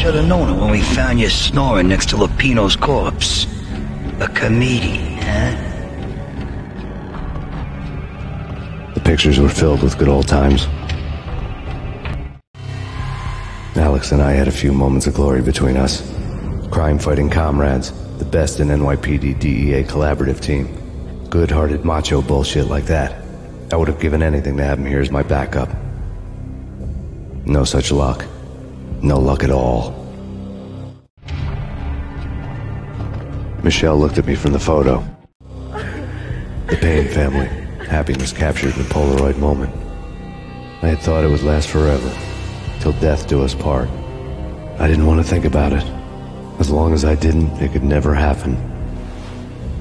Should have known it when we found you snoring next to Lupino's corpse. A comedian, huh? The pictures were filled with good old times. Alex and I had a few moments of glory between us. Crime-fighting comrades, the best in NYPD DEA collaborative team. Good-hearted macho bullshit like that. I would have given anything to have him here as my backup. No such luck. No luck at all. Michelle looked at me from the photo. The Payne family. Happiness captured in a Polaroid moment. I had thought it would last forever, till death do us part. I didn't want to think about it. As long as I didn't, it could never happen.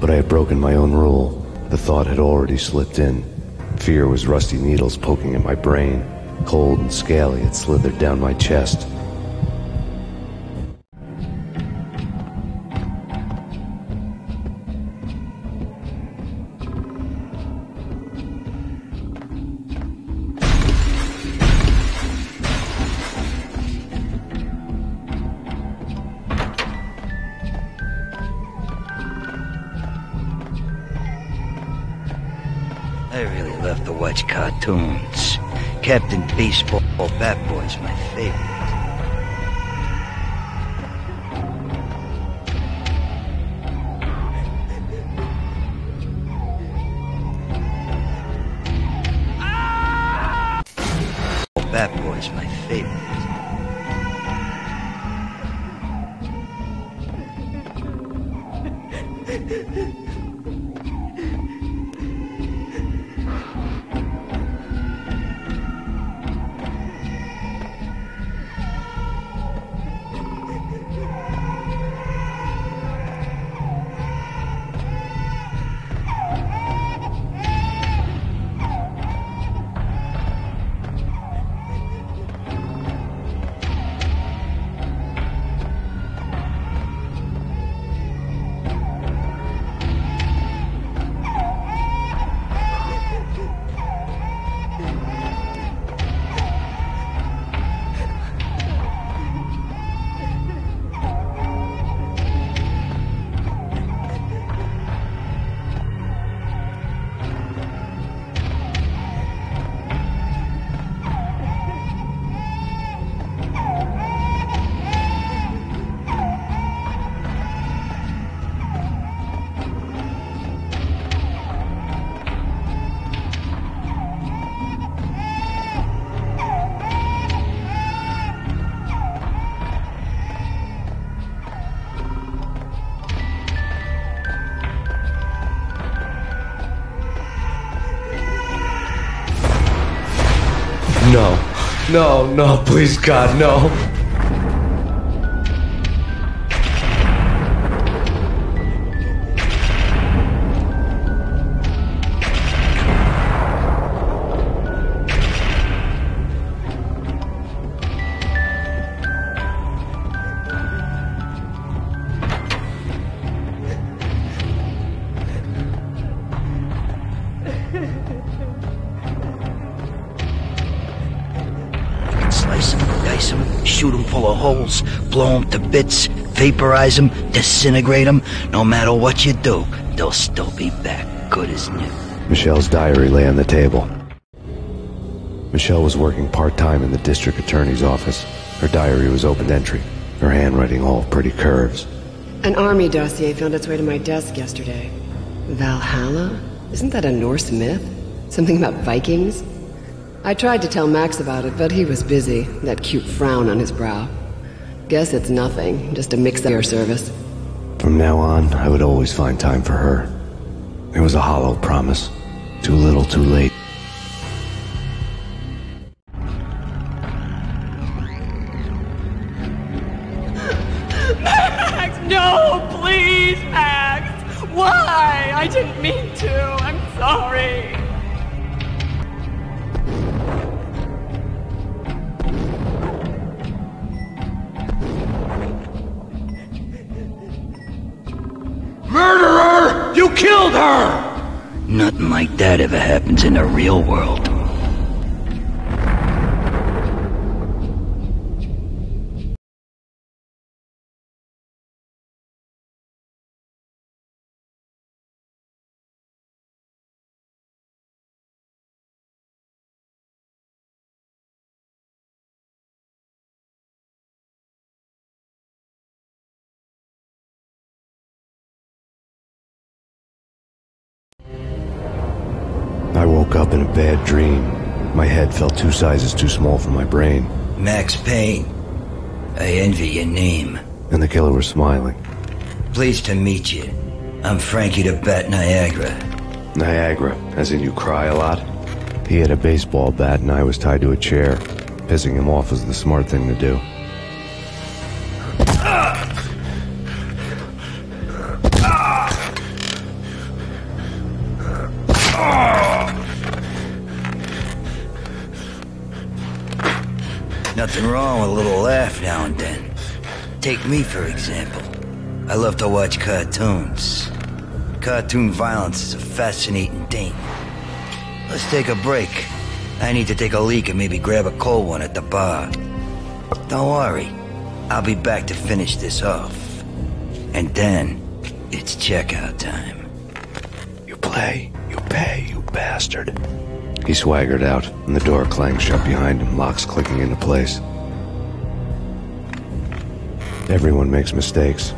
But I had broken my own rule. The thought had already slipped in. Fear was rusty needles poking at my brain. Cold and scaly, it slithered down my chest. I really love to watch cartoons. Captain Baseball Bat Boy's my favorite. Bat Boy's my favorite. No, please God, no. Slice them, dice them, shoot them full of holes, blow them to bits, vaporize them, disintegrate them. No matter what you do, they'll still be back, good as new. Michelle's diary lay on the table. Michelle was working part-time in the district attorney's office. Her diary was open entry, her handwriting all pretty curves. An army dossier found its way to my desk yesterday. Valhalla? Isn't that a Norse myth? Something about Vikings? I tried to tell Max about it, but he was busy, that cute frown on his brow. Guess it's nothing, just a mix-up air service. From now on, I would always find time for her. It was a hollow promise. Too little, too late. Max, no, please, Max! Why? I didn't mean to. I'm sorry. Murderer! You killed her! Nothing like that ever happens in the real world. woke up in a bad dream. My head felt 2 sizes too small for my brain. Max Payne. I envy your name. And the killer was smiling. Pleased to meet you. I'm Frankie the Bat Niagara. Niagara, as in you cry a lot? He had a baseball bat and I was tied to a chair. Pissing him off was the smart thing to do. Nothing wrong with a little laugh now and then. Take me, for example. I love to watch cartoons. Cartoon violence is a fascinating thing. Let's take a break. I need to take a leak and maybe grab a cold one at the bar. Don't worry. I'll be back to finish this off. And then, it's checkout time. You play, you pay, you bastard. He swaggered out, and the door clanged shut behind him, locks clicking into place. Everyone makes mistakes.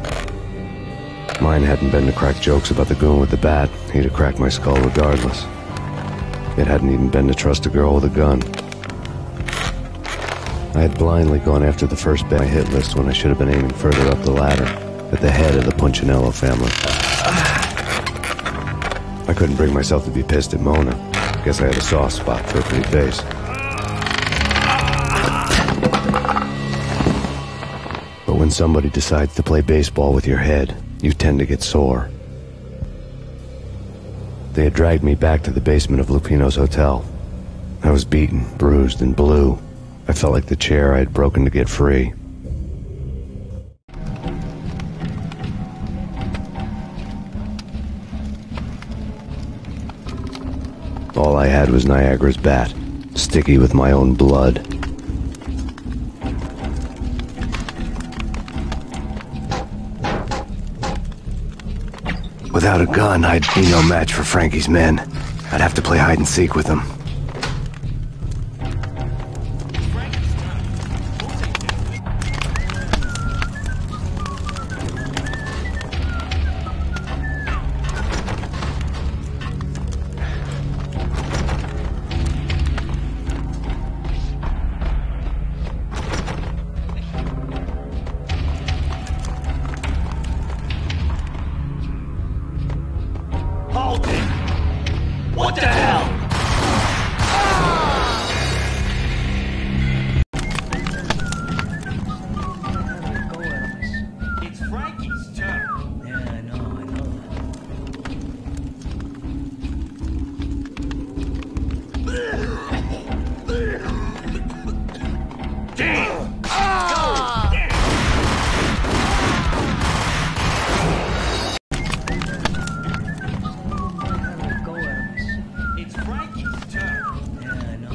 Mine hadn't been to crack jokes about the goon with the bat. He'd have cracked my skull regardless. It hadn't even been to trust a girl with a gun. I had blindly gone after the first bad hit list when I should have been aiming further up the ladder, at the head of the Punchinello family. I couldn't bring myself to be pissed at Mona. Guess I had a soft spot for a pretty face. But when somebody decides to play baseball with your head, you tend to get sore. They had dragged me back to the basement of Lupino's hotel. I was beaten, bruised, and blue. I felt like the chair I had broken to get free. All I had was Niagara's bat, sticky with my own blood. Without a gun, I'd be no match for Frankie's men. I'd have to play hide and seek with them. What the hell? It's Frankie's turn. Yeah, I know. Damn! It's Frankie's turn. Yeah, I know.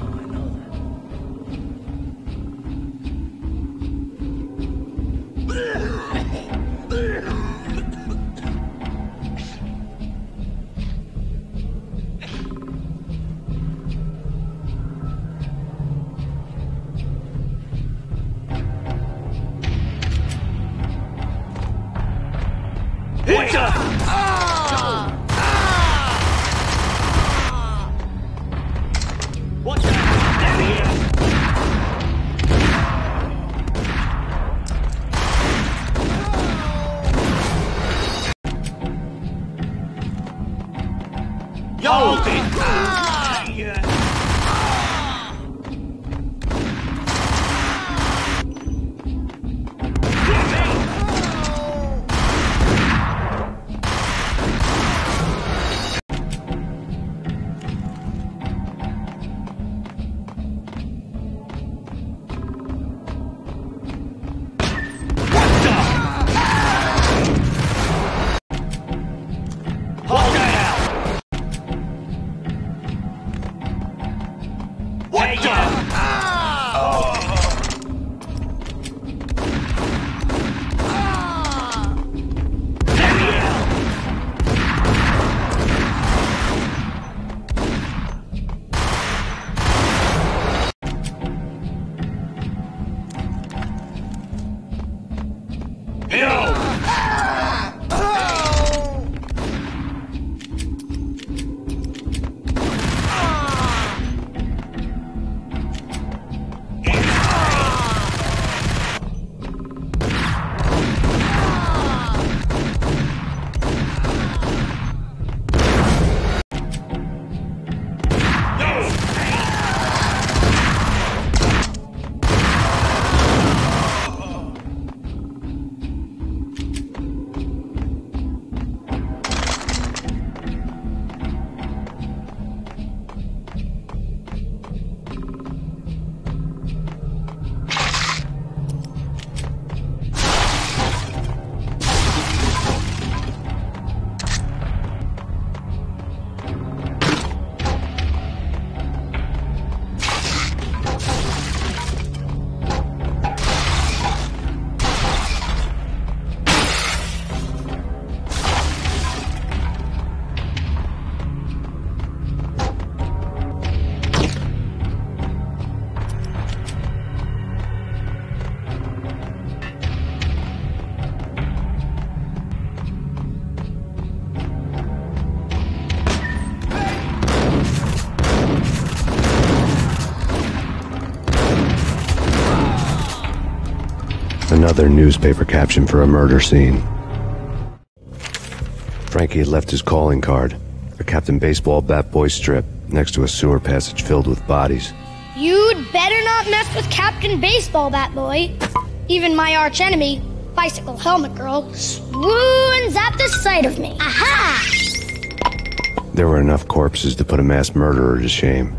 What the? What the? There he is. Yo, another newspaper caption for a murder scene. Frankie had left his calling card, a Captain Baseball bat boy strip, next to a sewer passage filled with bodies. You'd better not mess with Captain Baseball Bat Boy. Even my arch enemy, Bicycle Helmet Girl, swoons at the sight of me. Aha! There were enough corpses to put a mass murderer to shame.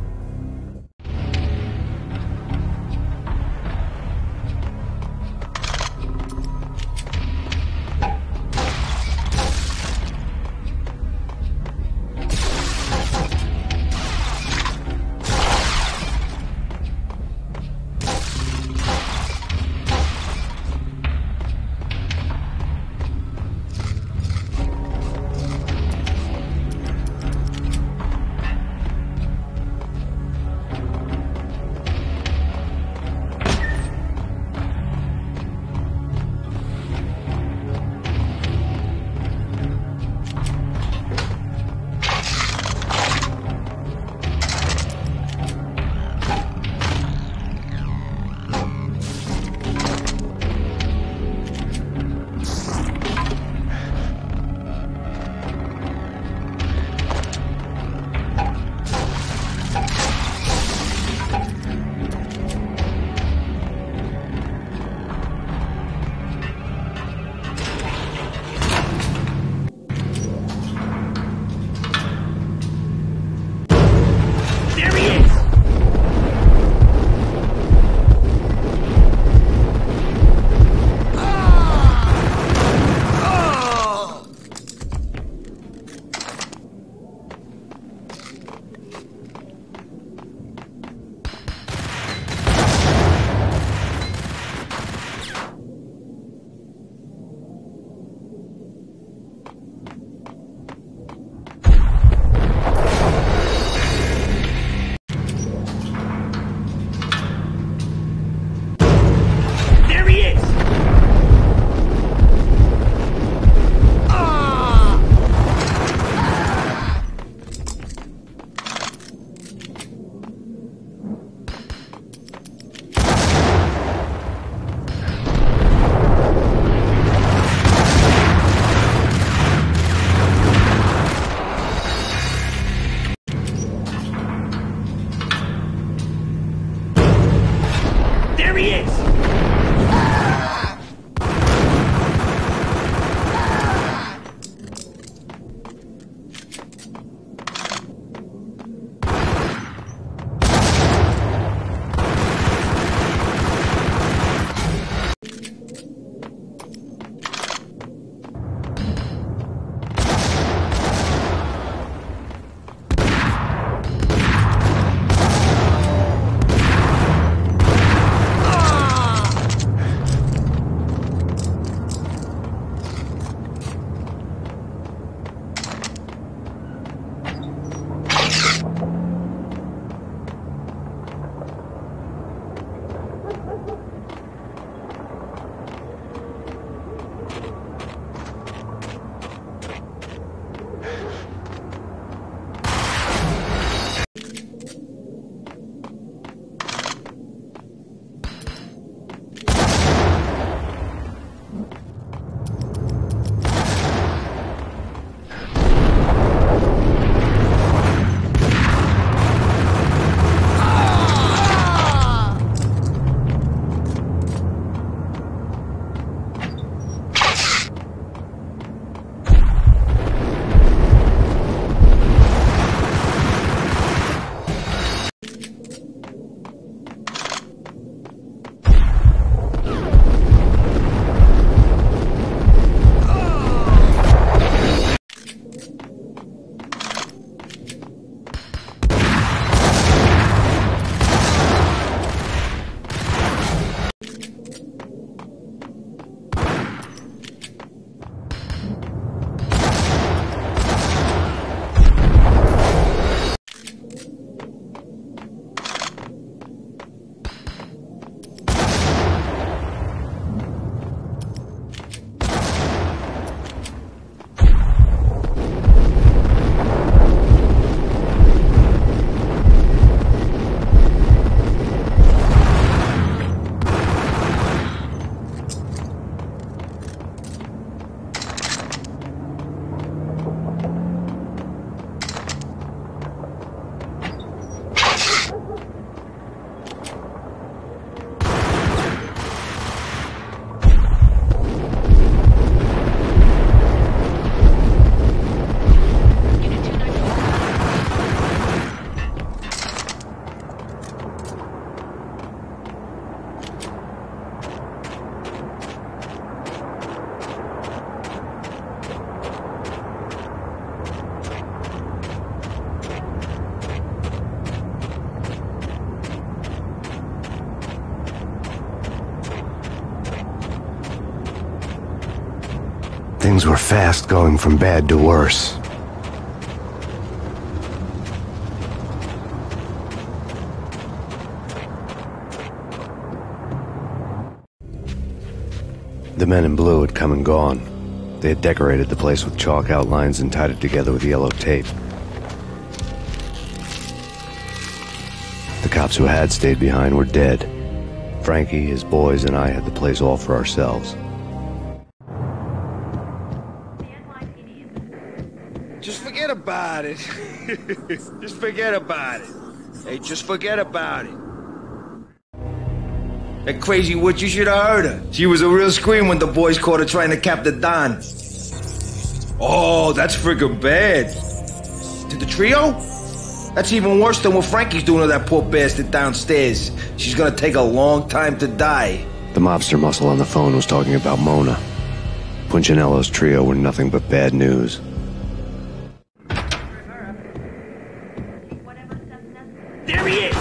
Things were fast going from bad to worse. The men in blue had come and gone. They had decorated the place with chalk outlines and tied it together with yellow tape. The cops who had stayed behind were dead. Frankie, his boys, and I had the place all for ourselves. Just forget about it. Just forget about it. Hey, just forget about it. That crazy witch, you should have heard her. She was a real scream when the boys caught her trying to cap the Don. Oh, that's friggin' bad. To the trio? That's even worse than what Frankie's doing to that poor bastard downstairs. She's gonna take a long time to die. The mobster muscle on the phone was talking about Mona. Punchinello's trio were nothing but bad news. There he is!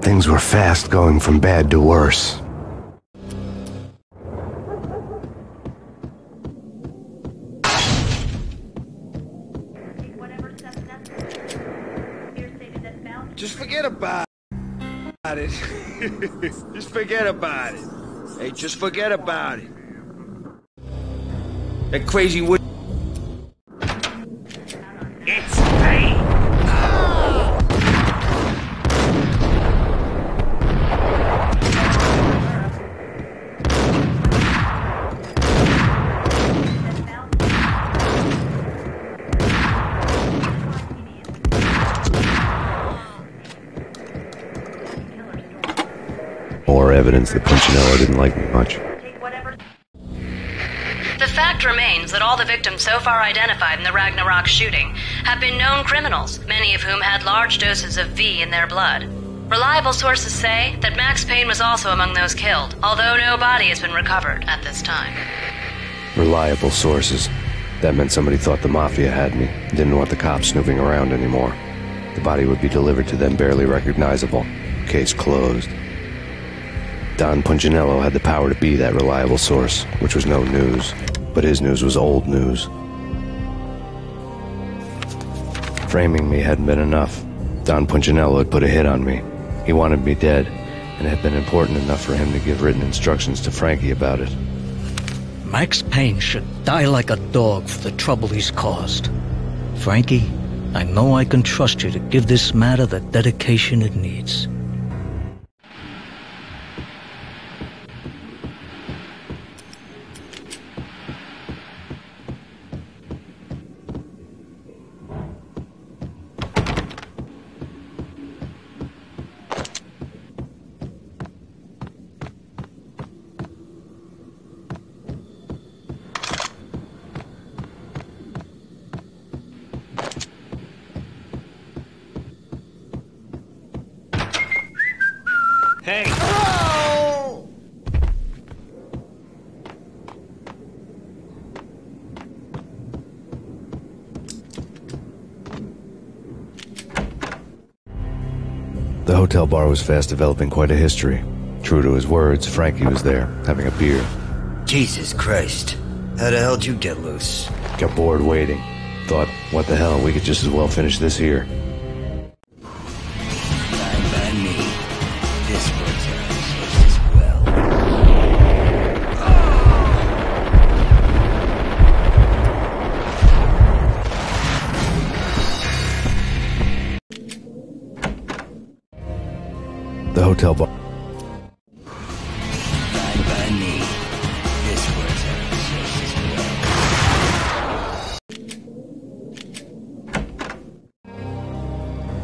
Things were fast going from bad to worse. Just forget about it. Just forget about it. Hey, just forget about it. That crazy witch. It's Payne! More evidence that Punchinello didn't like me much. The fact remains that all the victims so far identified in the Ragnarok shooting have been known criminals, many of whom had large doses of V in their blood. Reliable sources say that Max Payne was also among those killed, although no body has been recovered at this time. Reliable sources. That meant somebody thought the Mafia had me, didn't want the cops snooping around anymore. The body would be delivered to them barely recognizable. Case closed. Don Punchinello had the power to be that reliable source, which was no news. But his news was old news. Framing me hadn't been enough. Don Punchinello had put a hit on me. He wanted me dead, and it had been important enough for him to give written instructions to Frankie about it. Max Payne should die like a dog for the trouble he's caused. Frankie, I know I can trust you to give this matter the dedication it needs. Hey! The hotel bar was fast developing quite a history. True to his words, Frankie was there, having a beer. Jesus Christ. How the hell did you get loose? Got bored waiting. Thought, what the hell, we could just as well finish this here. Fine by me. This works out just as well. The hotel bar. Fine by me. This works out just as well.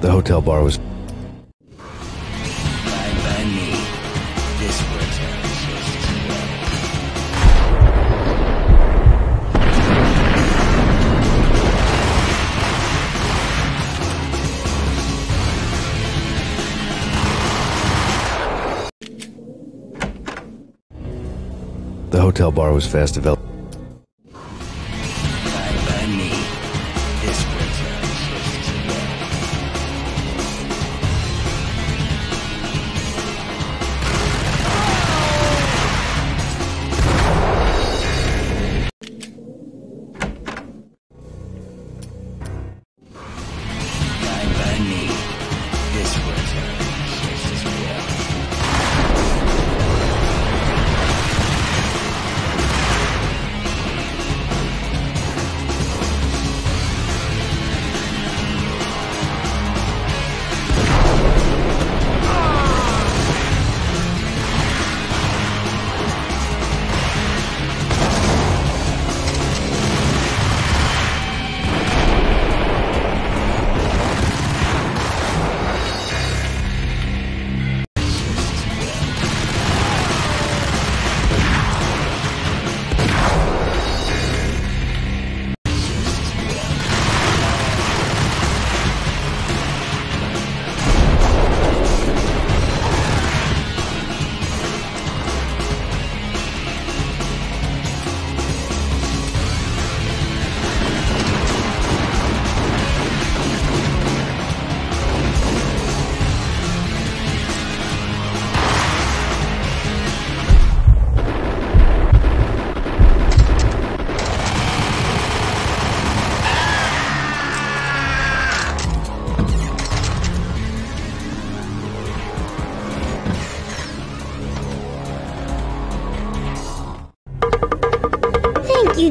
The hotel bar was. Fine by me. This works out just as well. The hotel bar was fast developing. By me. This works out just as well. By me. This works out just as well.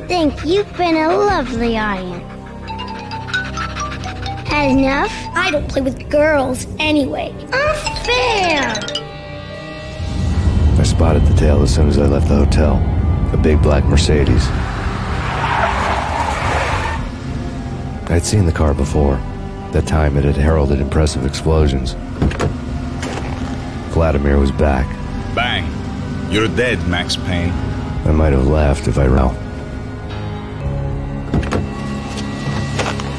Thank you. You've been a lovely audience. Had enough? I don't play with girls anyway. Unfair! I spotted the tail as soon as I left the hotel. A big black Mercedes. I'd seen the car before. That time it had heralded impressive explosions. Vladimir was back. Bang! You're dead, Max Payne. I might have laughed if I ran.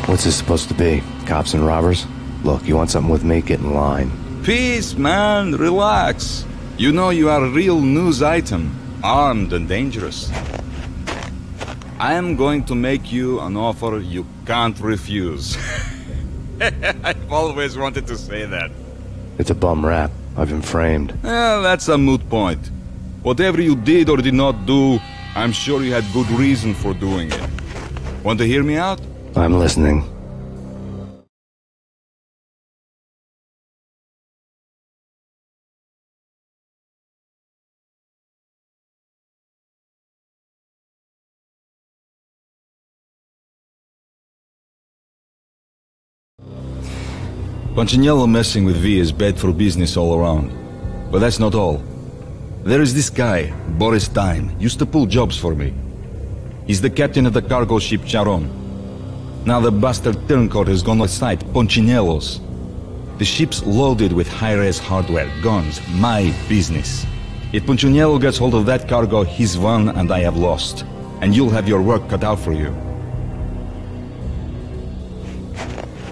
What's this supposed to be? Cops and robbers? Look, you want something with me? Get in line. Peace, man. Relax. You know you are a real news item. Armed and dangerous. I am going to make you an offer you can't refuse. I've always wanted to say that. It's a bum rap. I've been framed. Well, that's a moot point. Whatever you did or did not do, I'm sure you had good reason for doing it. Want to hear me out? I'm listening. Punchinello messing with V is bad for business all around. But that's not all. There is this guy, Boris Time, used to pull jobs for me. He's the captain of the cargo ship Charon. Now the bastard turncoat has gone aside, Punchinello's. The ship's loaded with high-res hardware, guns, my business. If Punchinello gets hold of that cargo, he's won and I have lost. And you'll have your work cut out for you.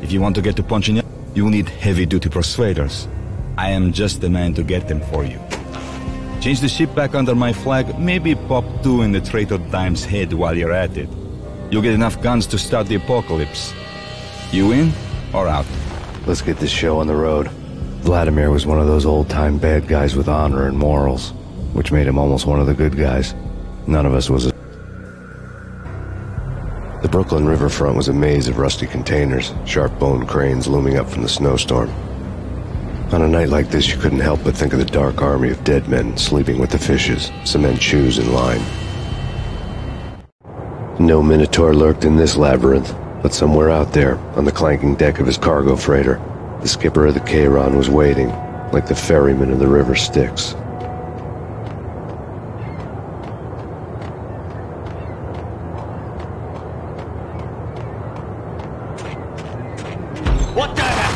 If you want to get to Punchinello, you'll need heavy-duty persuaders. I am just the man to get them for you. Change the ship back under my flag, maybe pop 2 in the traitor Dime's head while you're at it. You'll get enough guns to start the apocalypse. You in or out? Let's get this show on the road. Vladimir was one of those old-time bad guys with honor and morals, which made him almost one of the good guys. None of us was a... The Brooklyn riverfront was a maze of rusty containers, sharp-boned cranes looming up from the snowstorm. On a night like this, you couldn't help but think of the dark army of dead men sleeping with the fishes, cement shoes in line. No Minotaur lurked in this labyrinth, but somewhere out there, on the clanking deck of his cargo freighter, the skipper of the Chiron was waiting, like the ferryman of the river Styx. What the hell?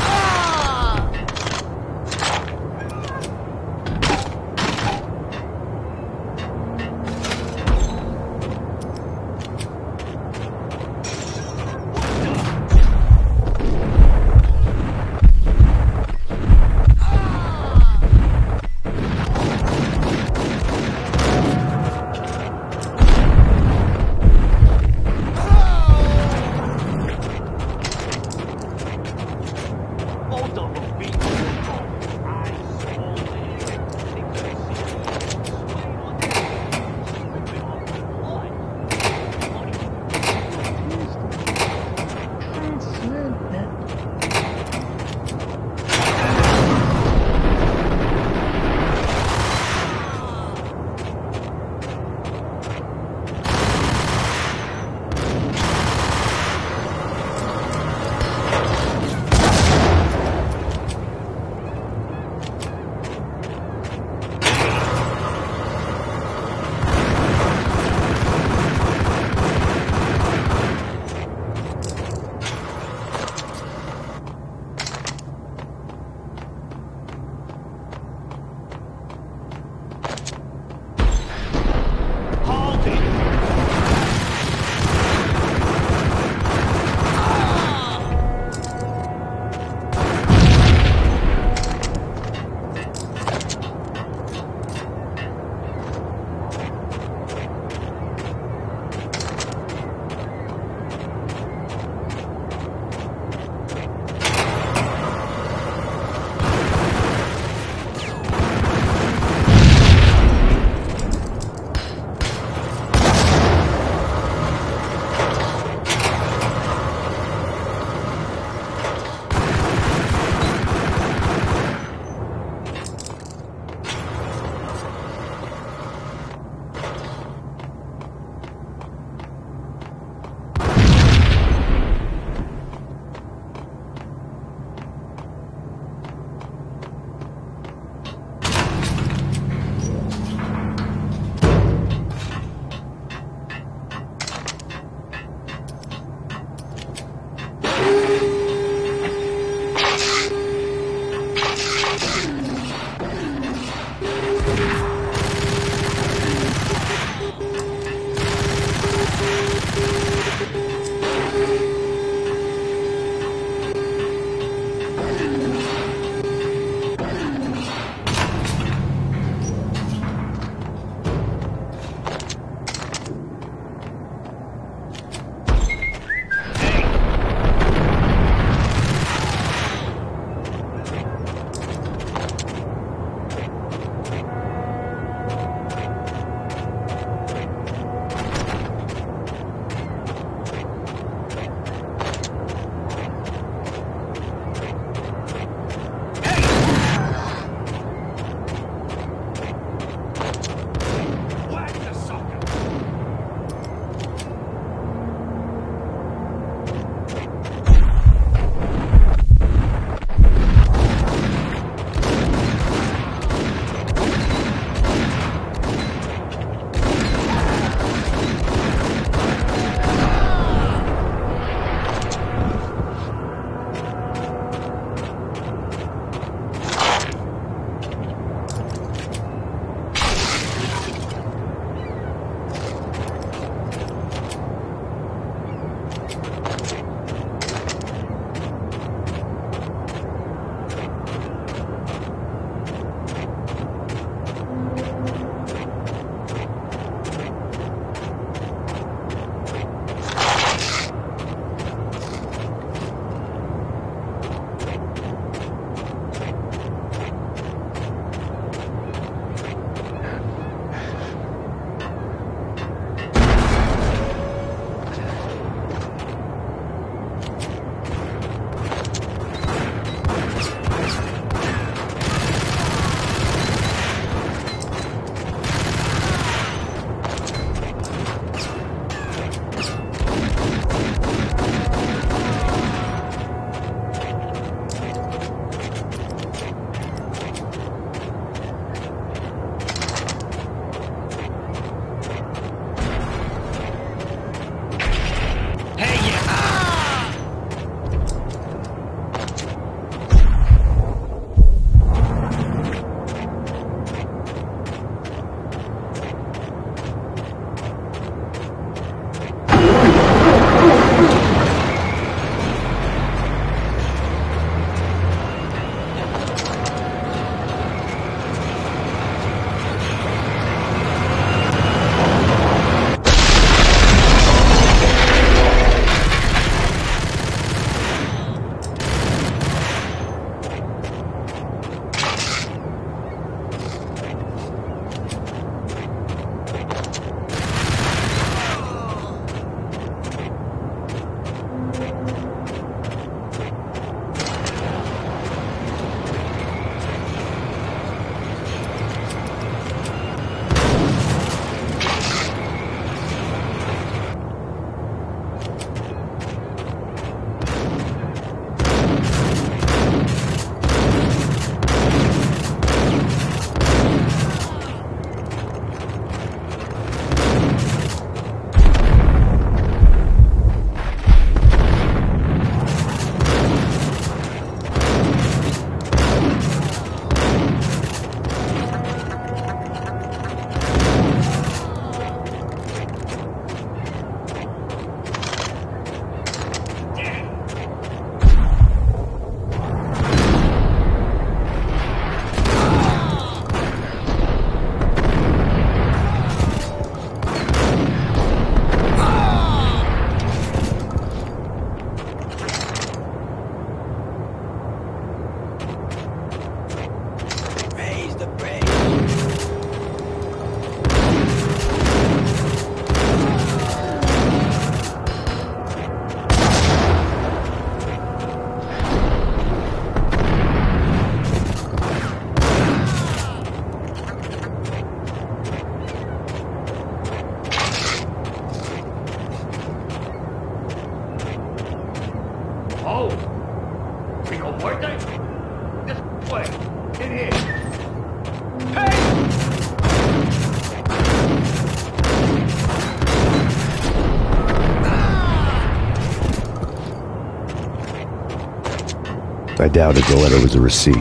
I doubted the letter was a receipt.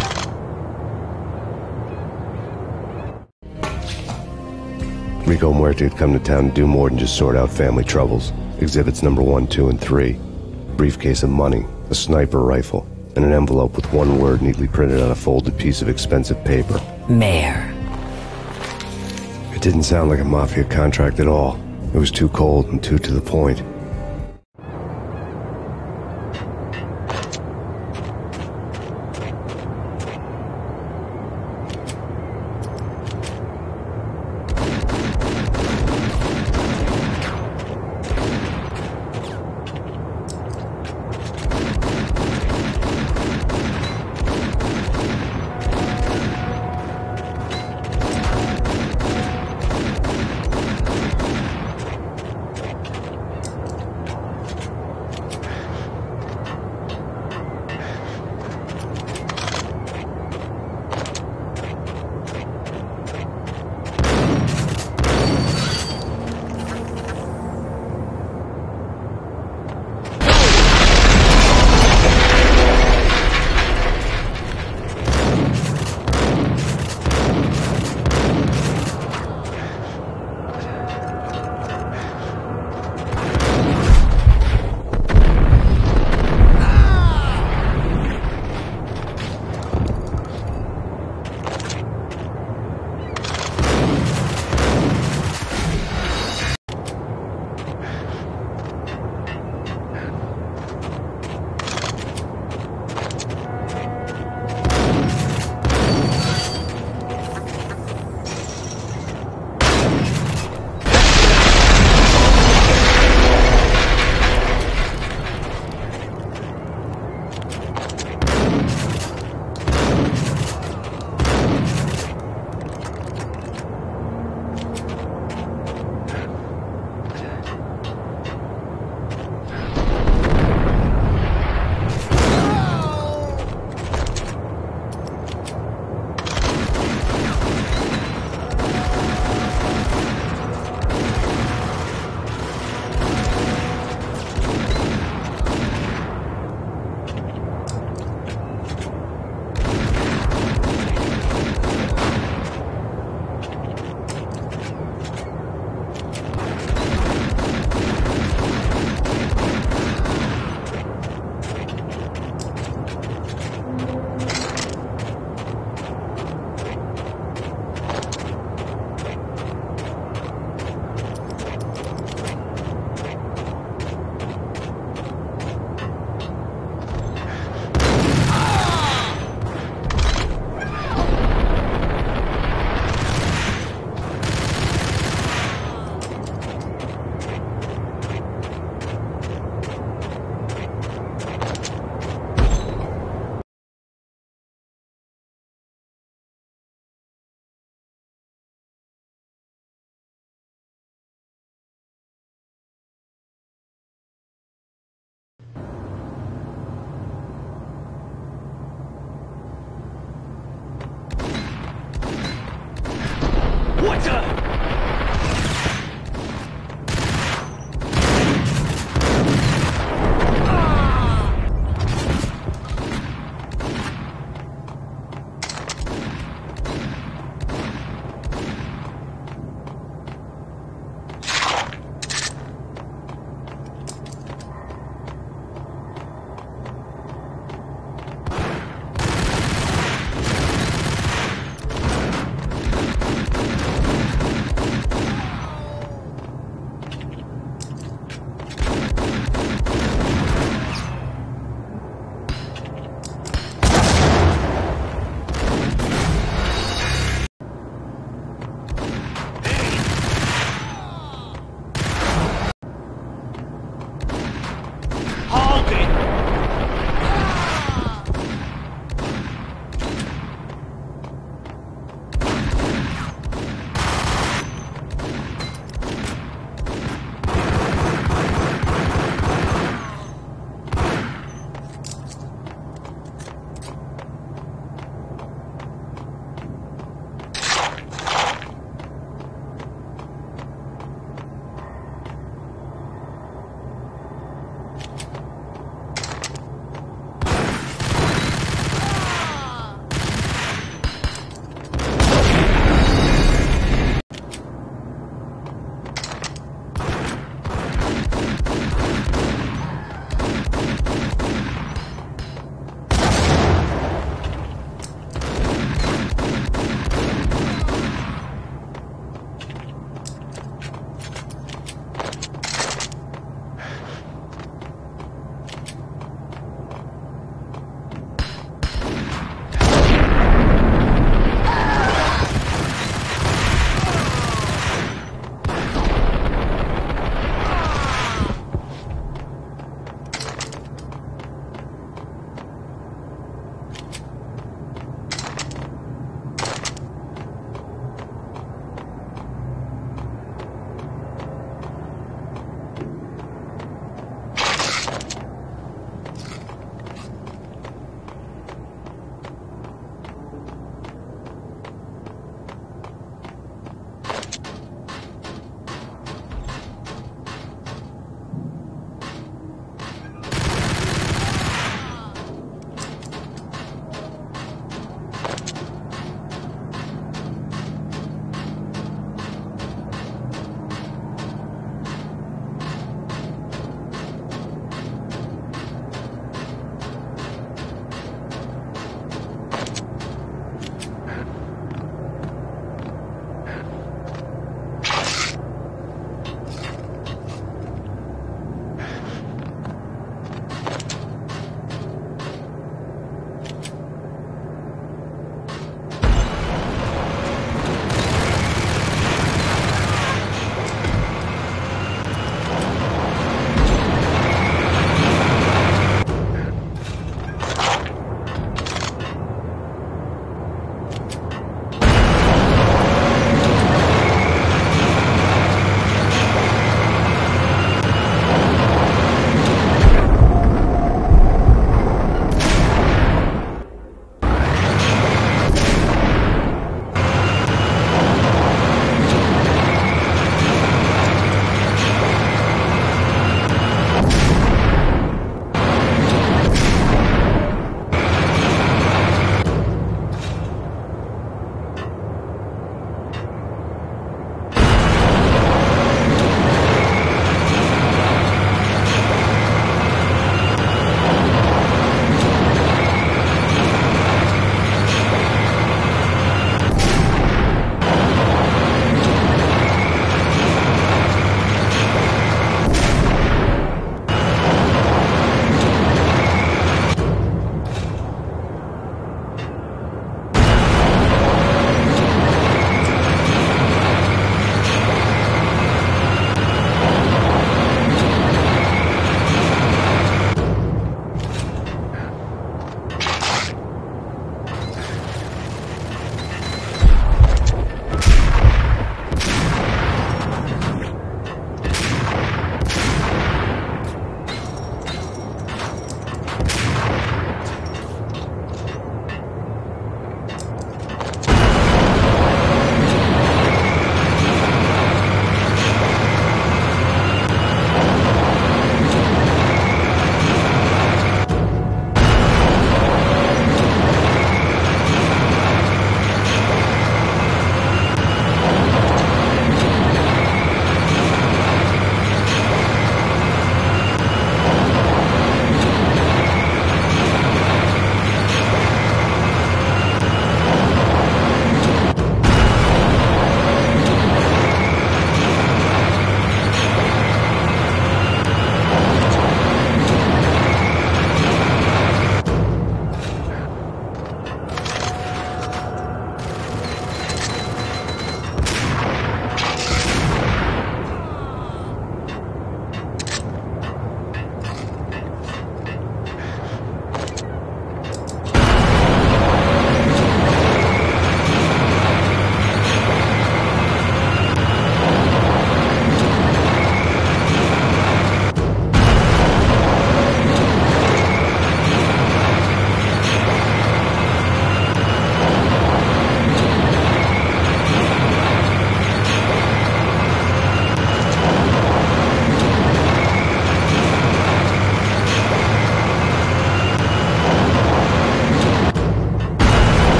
Rico Muerte had come to town to do more than just sort out family troubles. Exhibits number 1, 2, and 3. A briefcase of money, a sniper rifle, and an envelope with one word neatly printed on a folded piece of expensive paper. Mayor. It didn't sound like a mafia contract at all. It was too cold and too to the point. What's up?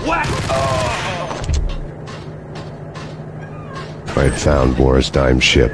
Whack! I had found Boris Dime's ship.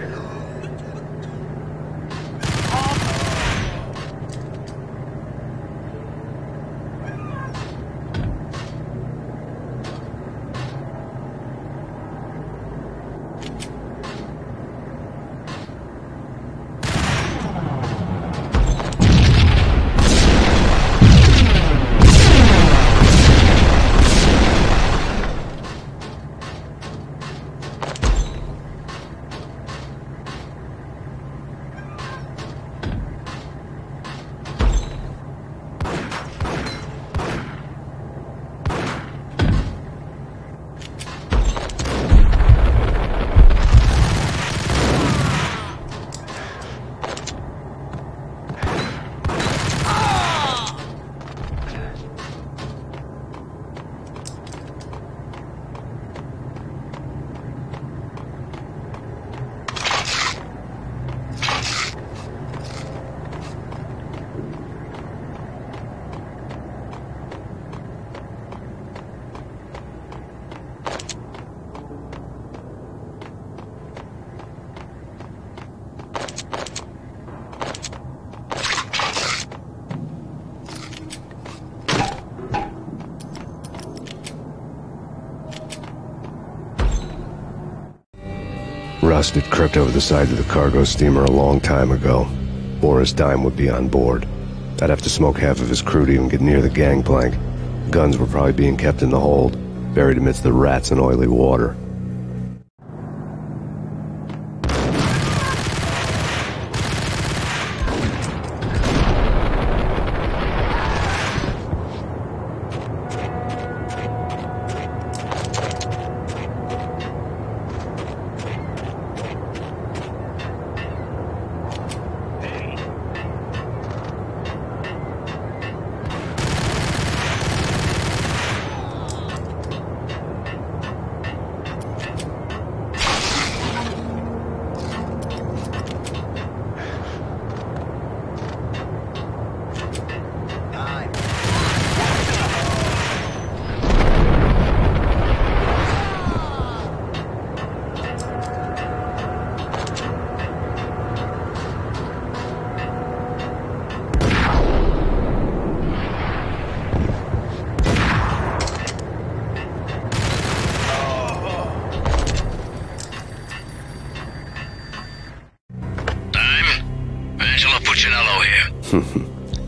Rust had crept over the side of the cargo steamer a long time ago. Boris Dime would be on board. I'd have to smoke half of his crew to even get near the gangplank. Guns were probably being kept in the hold, buried amidst the rats and oily water.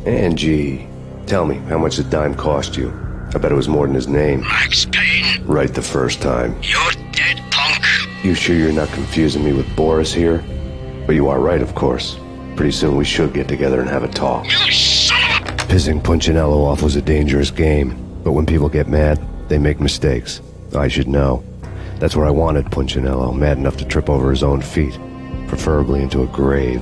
Angie, tell me, how much did Dime cost you? I bet it was more than his name. Max Payne. Right the first time. You're dead, punk. You sure you're not confusing me with Boris here? But you are right, of course. Pretty soon we should get together and have a talk. You son of a... Pissing Punchinello off was a dangerous game, but when people get mad, they make mistakes. I should know. That's where I wanted Punchinello, mad enough to trip over his own feet, preferably into a grave.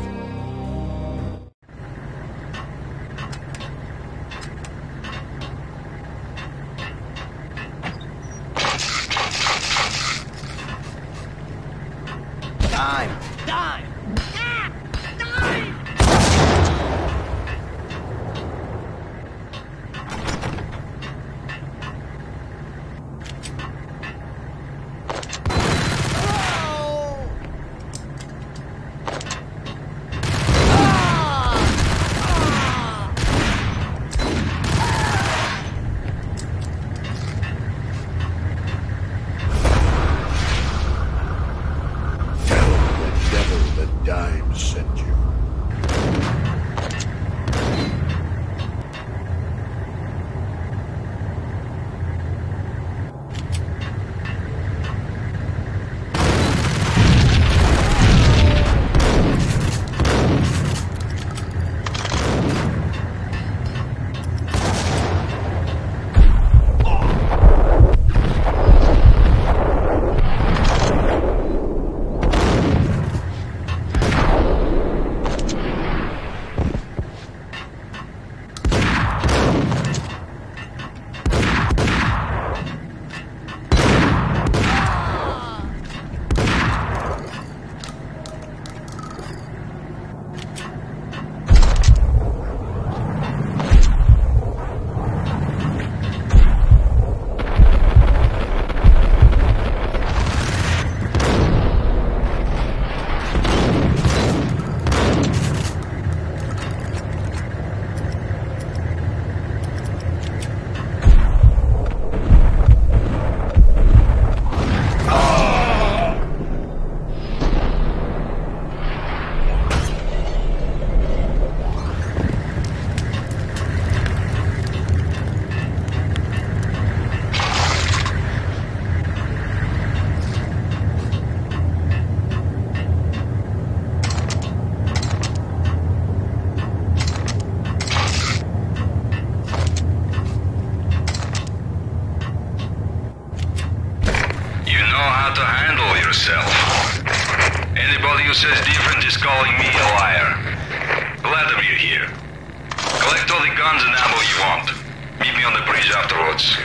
how to handle yourself. Anybody who says different is calling me a liar. Vladimir here. Collect all the guns and ammo you want. Meet me on the bridge afterwards.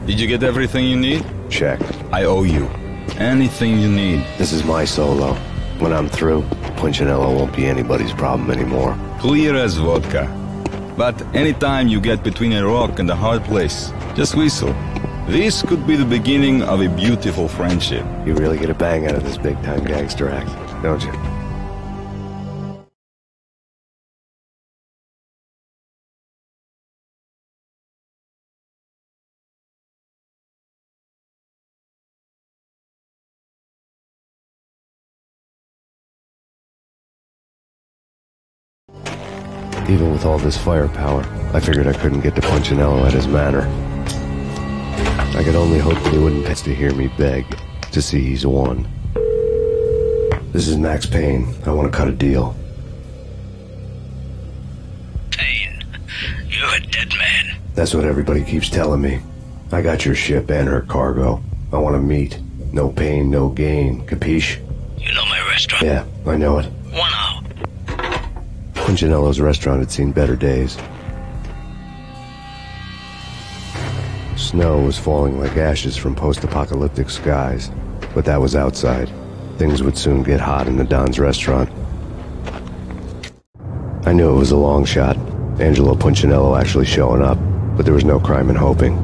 Did you get everything you need? Check. I owe you. Anything you need. This is my solo. When I'm through, Punchinello won't be anybody's problem anymore. Clear as vodka. But anytime you get between a rock and a hard place, just whistle. This could be the beginning of a beautiful friendship. You really get a bang out of this big-time gangster act, don't you? Even with all this firepower, I figured I couldn't get to Punchinello at his manor. I could only hope that he wouldn't pay to hear me beg to see he's won. This is Max Payne. I want to cut a deal. Payne, you're a dead man. That's what everybody keeps telling me. I got your ship and her cargo. I want to meet. No pain, no gain. Capiche? You know my restaurant? Yeah, I know it. 1 hour. Punchinello's restaurant had seen better days. Snow was falling like ashes from post-apocalyptic skies, but that was outside. Things would soon get hot in the Don's restaurant. I knew it was a long shot, Angelo Punchinello actually showing up, but there was no crime in hoping.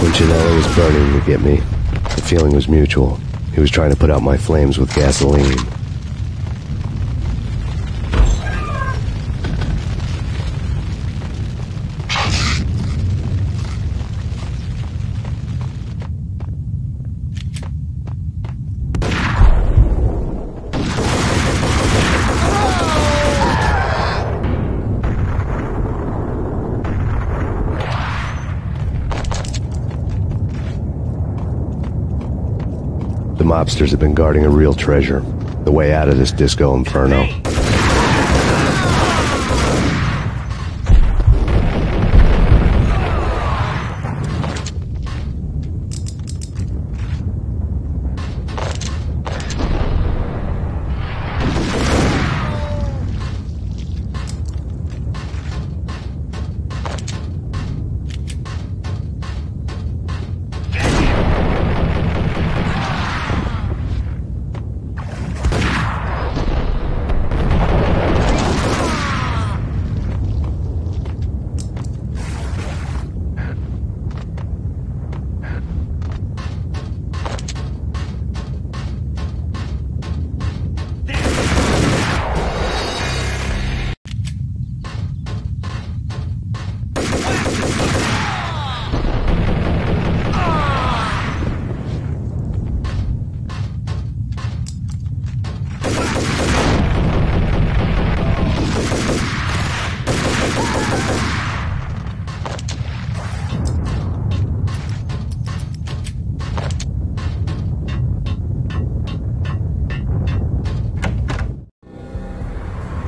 Punchinello was burning to get me. The feeling was mutual. He was trying to put out my flames with gasoline. The mobsters have been guarding a real treasure, the way out of this disco inferno.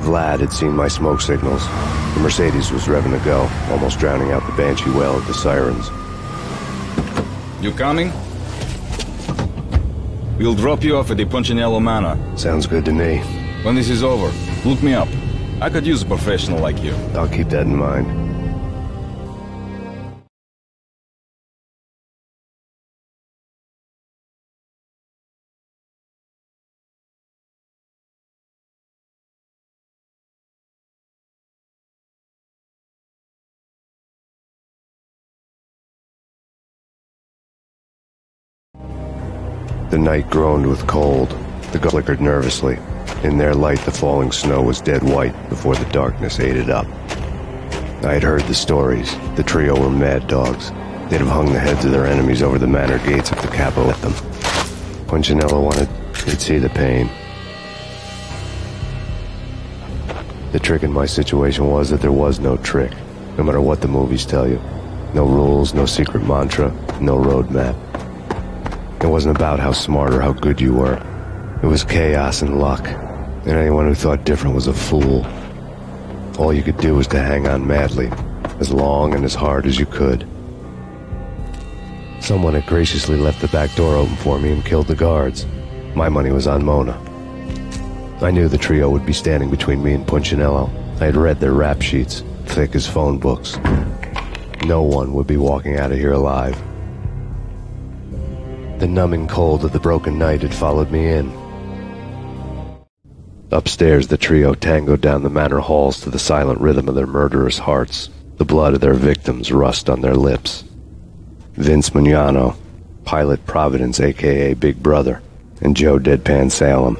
Vlad had seen my smoke signals. The Mercedes was revving to go, almost drowning out the banshee wail of the sirens. You coming? We'll drop you off at the Punchinello Manor. Sounds good to me. When this is over, look me up. I could use a professional like you. I'll keep that in mind. The night groaned with cold. The guns flickered nervously. In their light, the falling snow was dead white before the darkness ate it up. I had heard the stories. The trio were mad dogs. They'd have hung the heads of their enemies over the manor gates if the capo let them. Punchinello wanted he'd see the Payne. The trick in my situation was that there was no trick, no matter what the movies tell you. No rules, no secret mantra, no roadmap. It wasn't about how smart or how good you were. It was chaos and luck, and anyone who thought different was a fool. All you could do was to hang on madly, as long and as hard as you could. Someone had graciously left the back door open for me and killed the guards. My money was on Mona. I knew the trio would be standing between me and Punchinello. I had read their rap sheets, thick as phone books. No one would be walking out of here alive. The numbing cold of the broken night had followed me in. Upstairs, the trio tangoed down the manor halls to the silent rhythm of their murderous hearts, the blood of their victims rust on their lips. Vince Mignano, Pilot Providence, a.k.a. Big Brother, and Joe Deadpan Salem.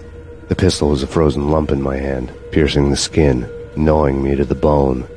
The pistol was a frozen lump in my hand, piercing the skin, gnawing me to the bone.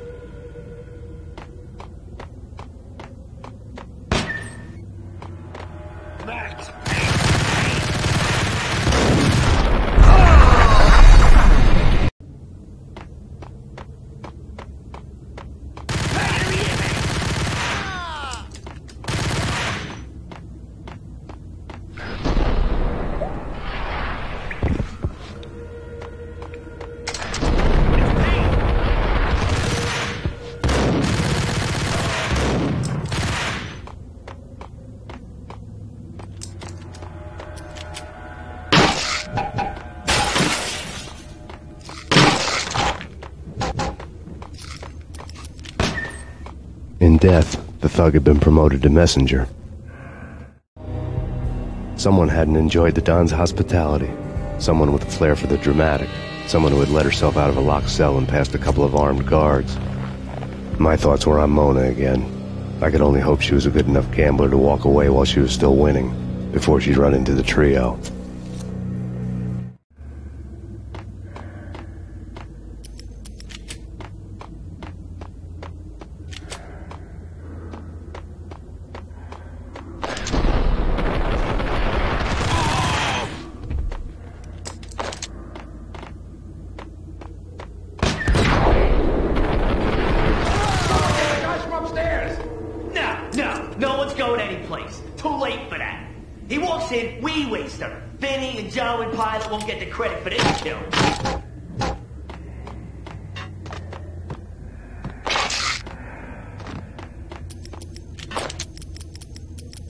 In death, the thug had been promoted to messenger. Someone hadn't enjoyed the Don's hospitality. Someone with a flair for the dramatic. Someone who had let herself out of a locked cell and past a couple of armed guards. My thoughts were on Mona again. I could only hope she was a good enough gambler to walk away while she was still winning, before she'd run into the trio. No one's going anyplace. Too late for that. He walks in, we waste her. Vinny and Joe and Pilot won't get the credit for this kill.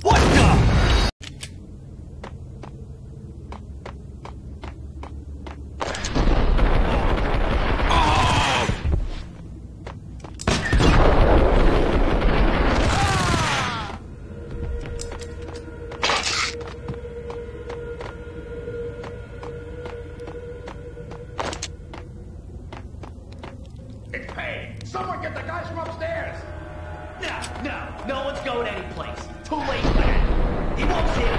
What the? It's Payne. Someone get the guys from upstairs. No one's going anyplace. Too late for that. He walks in.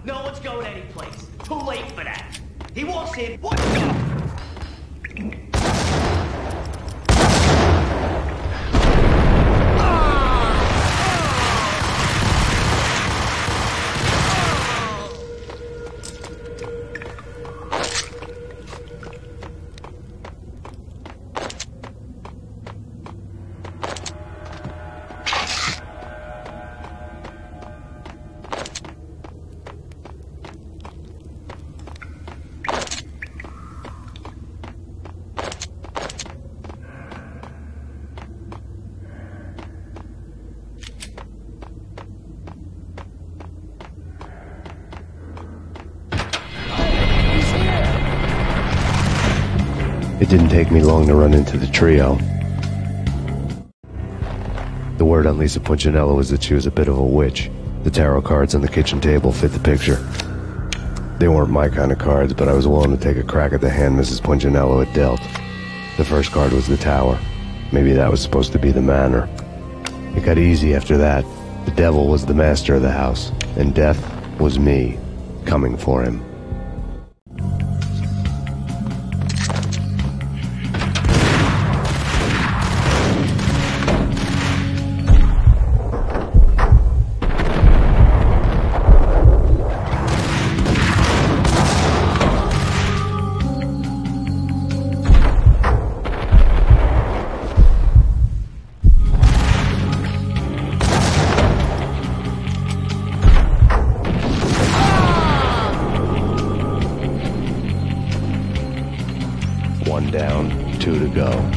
No one's going anyplace. Too late for that. He walks in. What the? It didn't take me long to run into the trio. The word on Lisa Punchinello was that she was a bit of a witch. The tarot cards on the kitchen table fit the picture. They weren't my kind of cards, but I was willing to take a crack at the hand Mrs. Punchinello had dealt. The first card was the Tower. Maybe that was supposed to be the manor. It got easy after that. The devil was the master of the house, and death was me, coming for him. One down, 2 to go.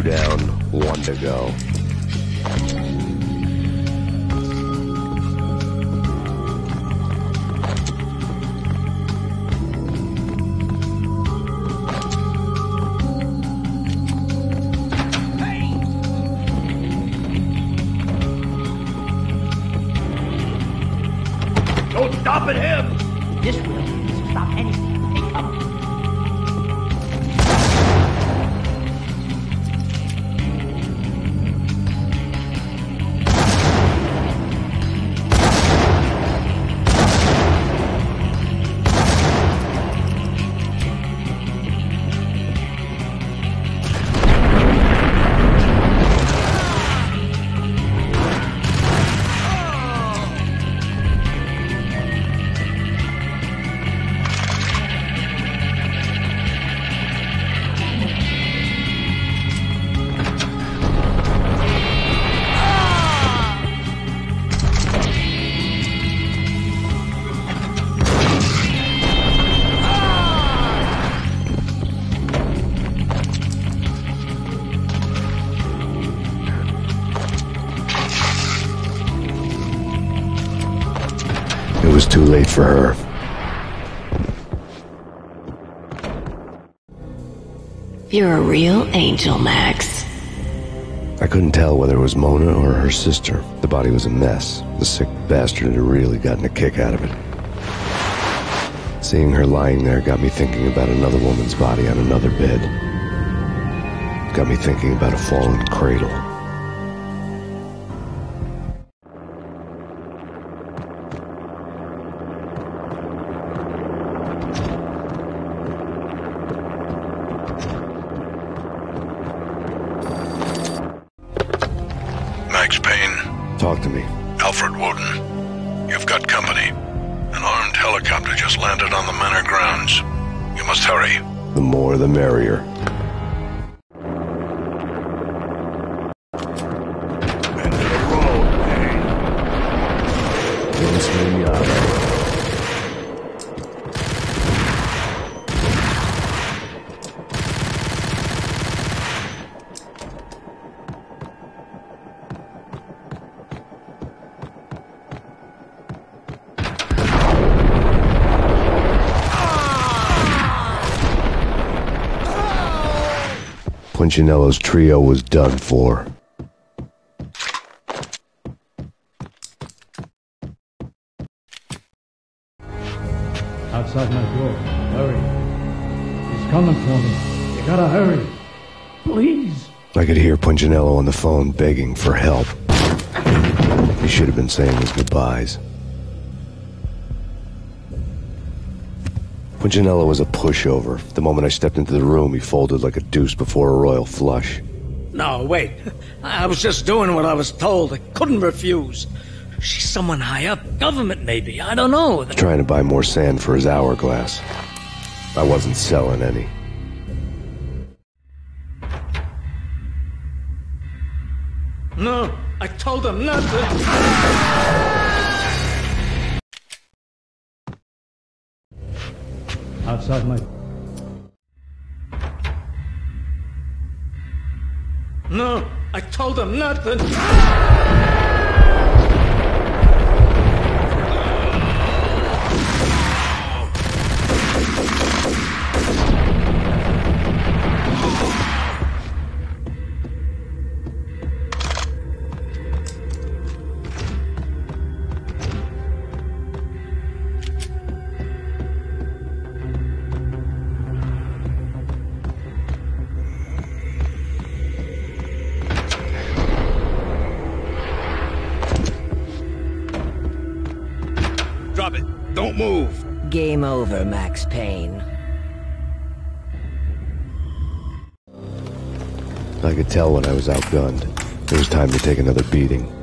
Down, 1 to go. Don't stop at him! This will stop anything. Hey, come on. too late for her. You're a real angel, Max. I couldn't tell whether it was Mona or her sister. The body was a mess. The sick bastard had really gotten a kick out of it. Seeing her lying there got me thinking about another woman's body on another bed. Got me thinking about a fallen cradle. Max Payne. Talk to me. Alfred Woden. You've got company. An armed helicopter just landed on the manor grounds. You must hurry. The more the merrier. Punchinello's trio was done for. Outside my door. Hurry. He's coming for me. You gotta hurry. Please. I could hear Punchinello on the phone begging for help. He should have been saying his goodbyes. Punchinello was a pushover. The moment I stepped into the room, he folded like a deuce before a royal flush. No, wait. I was just doing what I was told. I couldn't refuse. She's someone high up. Government, maybe. I don't know. Trying to buy more sand for his hourglass. I wasn't selling any. No, I told him not to. Outside my... No, I told him not to. Drop it. Don't move. Game over, Max Payne. I could tell when I was outgunned. It was time to take another beating.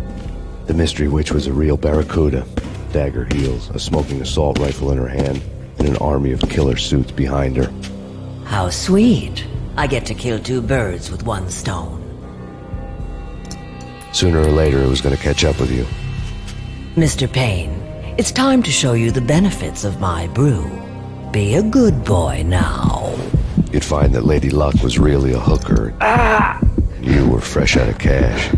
The mystery witch was a real barracuda. Dagger heels, a smoking assault rifle in her hand, and an army of killer suits behind her. How sweet. I get to kill two birds with one stone. Sooner or later, it was going to catch up with you. Mr. Payne, it's time to show you the benefits of my brew. Be a good boy now. You'd find that Lady Luck was really a hooker. You were fresh out of cash.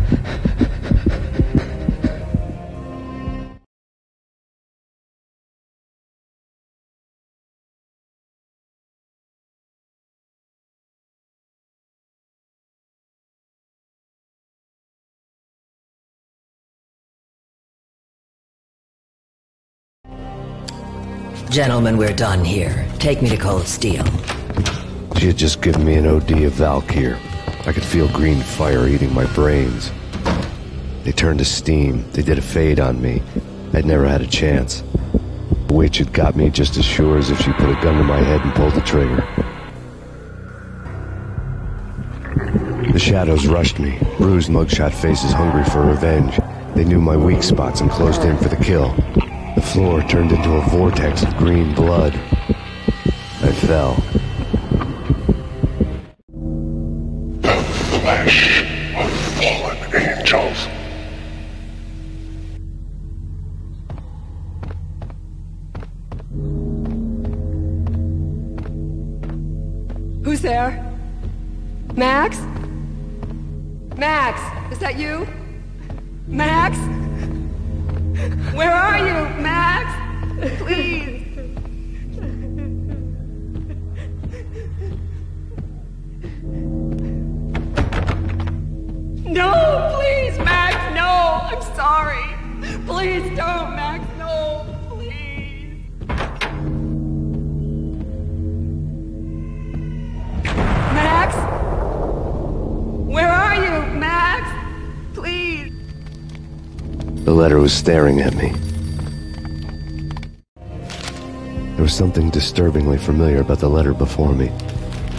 Gentlemen, we're done here. Take me to Cold Steel. She had just given me an OD of Valkyr. I could feel green fire eating my brains. They turned to steam. They did a fade on me. I'd never had a chance. The witch had got me just as sure as if she put a gun to my head and pulled the trigger. The shadows rushed me. Bruised mugshot faces hungry for revenge. They knew my weak spots and closed in for the kill. The floor turned into a vortex of green blood. I fell. The flesh of fallen angels. Who's there? Max? Max, is that you? Max? Where are you, Max? Please. No, please, Max, no. I'm sorry. Please don't, Max, no. Please. Max? Where are you, Max? Please. The letter was staring at me. There was something disturbingly familiar about the letter before me.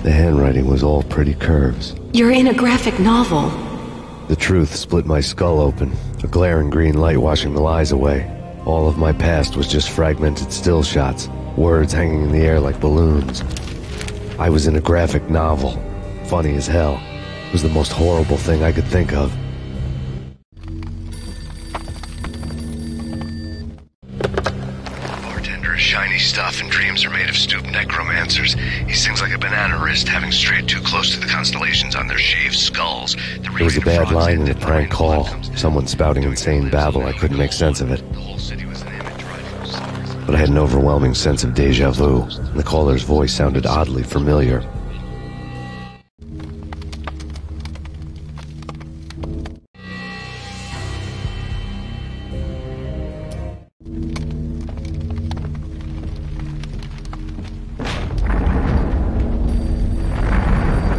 The handwriting was all pretty curves. You're in a graphic novel. The truth split my skull open, a glaring green light washing the lies away. All of my past was just fragmented still shots, words hanging in the air like balloons. I was in a graphic novel. Funny as hell. It was the most horrible thing I could think of. Bartender is shiny stuff and dreams are made of stooped necromancers. He sings like a banana wrist, having strayed too close to the constellations on their shaved skulls. There was a bad line in a prank call. Someone spouting insane babble. I couldn't make sense of it. But I had an overwhelming sense of deja vu, and the caller's voice sounded oddly familiar.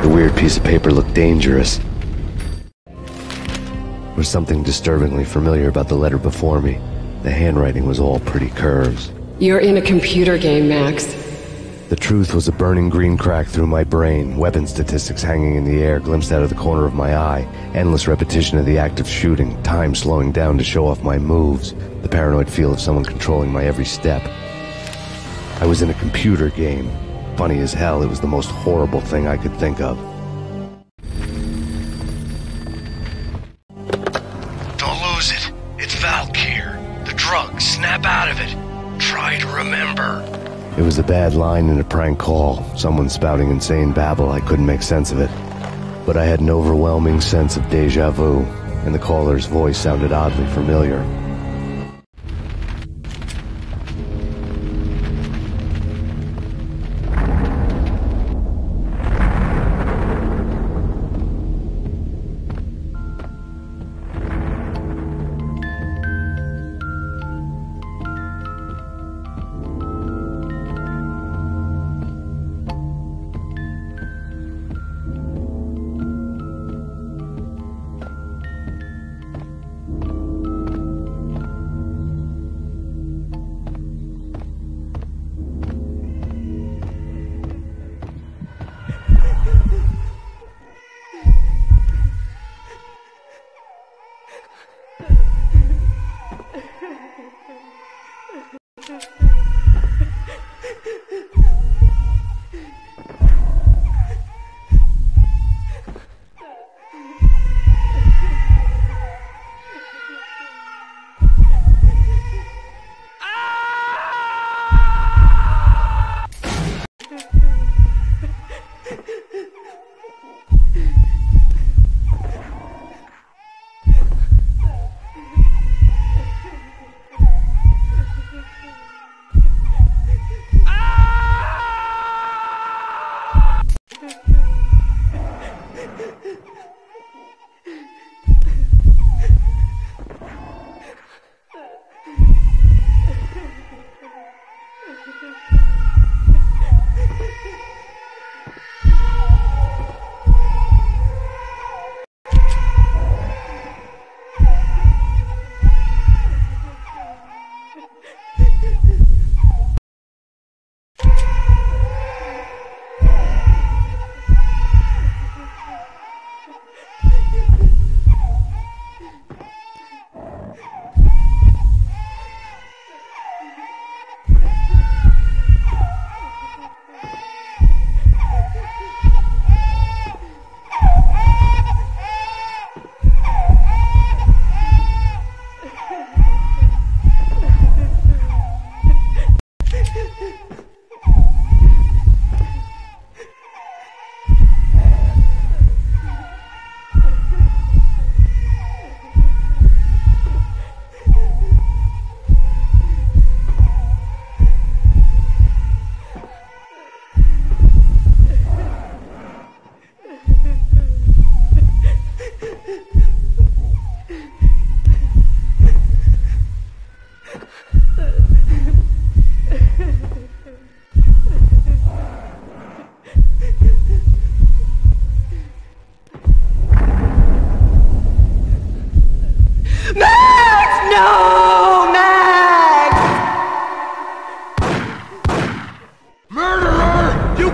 The weird piece of paper looked dangerous. There was something disturbingly familiar about the letter before me. The handwriting was all pretty curves. You're in a computer game, Max. The truth was a burning green crack through my brain, weapon statistics hanging in the air, glimpsed out of the corner of my eye, endless repetition of the act of shooting, time slowing down to show off my moves, the paranoid feel of someone controlling my every step. I was in a computer game. Funny as hell, it was the most horrible thing I could think of. Don't lose it. It's Valkyr. The drug. Snap out of it. Try to remember. It was a bad line in a prank call, someone spouting insane babble. I couldn't make sense of it. But I had an overwhelming sense of deja vu, and the caller's voice sounded oddly familiar.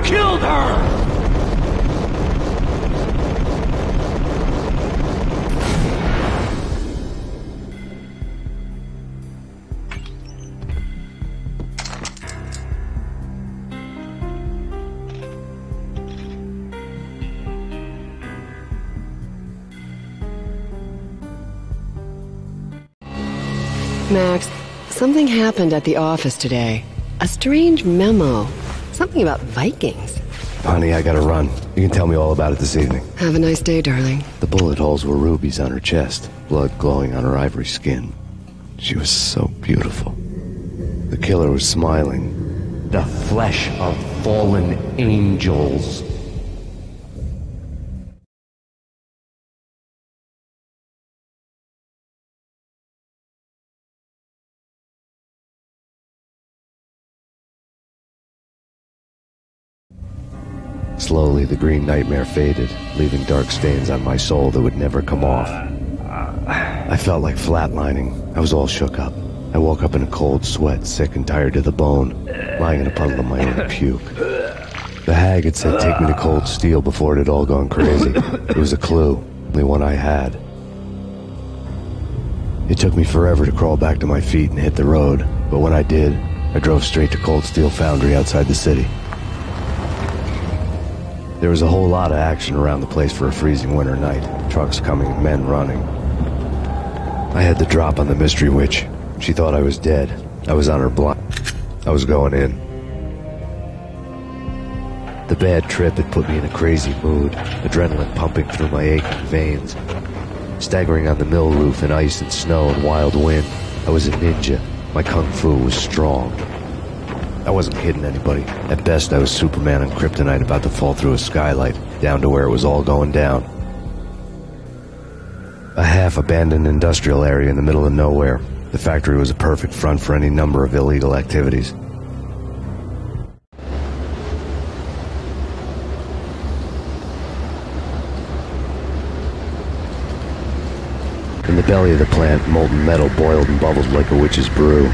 killed her! Max, something happened at the office today. A strange memo. Something about Vikings. Honey, I gotta run. You can tell me all about it this evening. Have a nice day, darling. The bullet holes were rubies on her chest, blood glowing on her ivory skin. She was so beautiful. The killer was smiling. The flesh of fallen angels. Slowly, the green nightmare faded, leaving dark stains on my soul that would never come off. I felt like flatlining. I was all shook up. I woke up in a cold sweat, sick and tired to the bone, lying in a puddle of my own puke. The hag had said take me to Cold Steel before it had all gone crazy. It was a clue, only one I had. It took me forever to crawl back to my feet and hit the road, but when I did, I drove straight to Cold Steel Foundry outside the city. There was a whole lot of action around the place for a freezing winter night. Trucks coming and men running. I had the drop on the mystery witch. She thought I was dead. I was on her blind. I was going in. The bad trip had put me in a crazy mood, adrenaline pumping through my aching veins. Staggering on the mill roof in ice and snow and wild wind, I was a ninja. My kung fu was strong. I wasn't kidding anybody. At best, I was Superman on kryptonite about to fall through a skylight, down to where it was all going down. A half-abandoned industrial area in the middle of nowhere. The factory was a perfect front for any number of illegal activities. In the belly of the plant, molten metal boiled and bubbled like a witch's brew.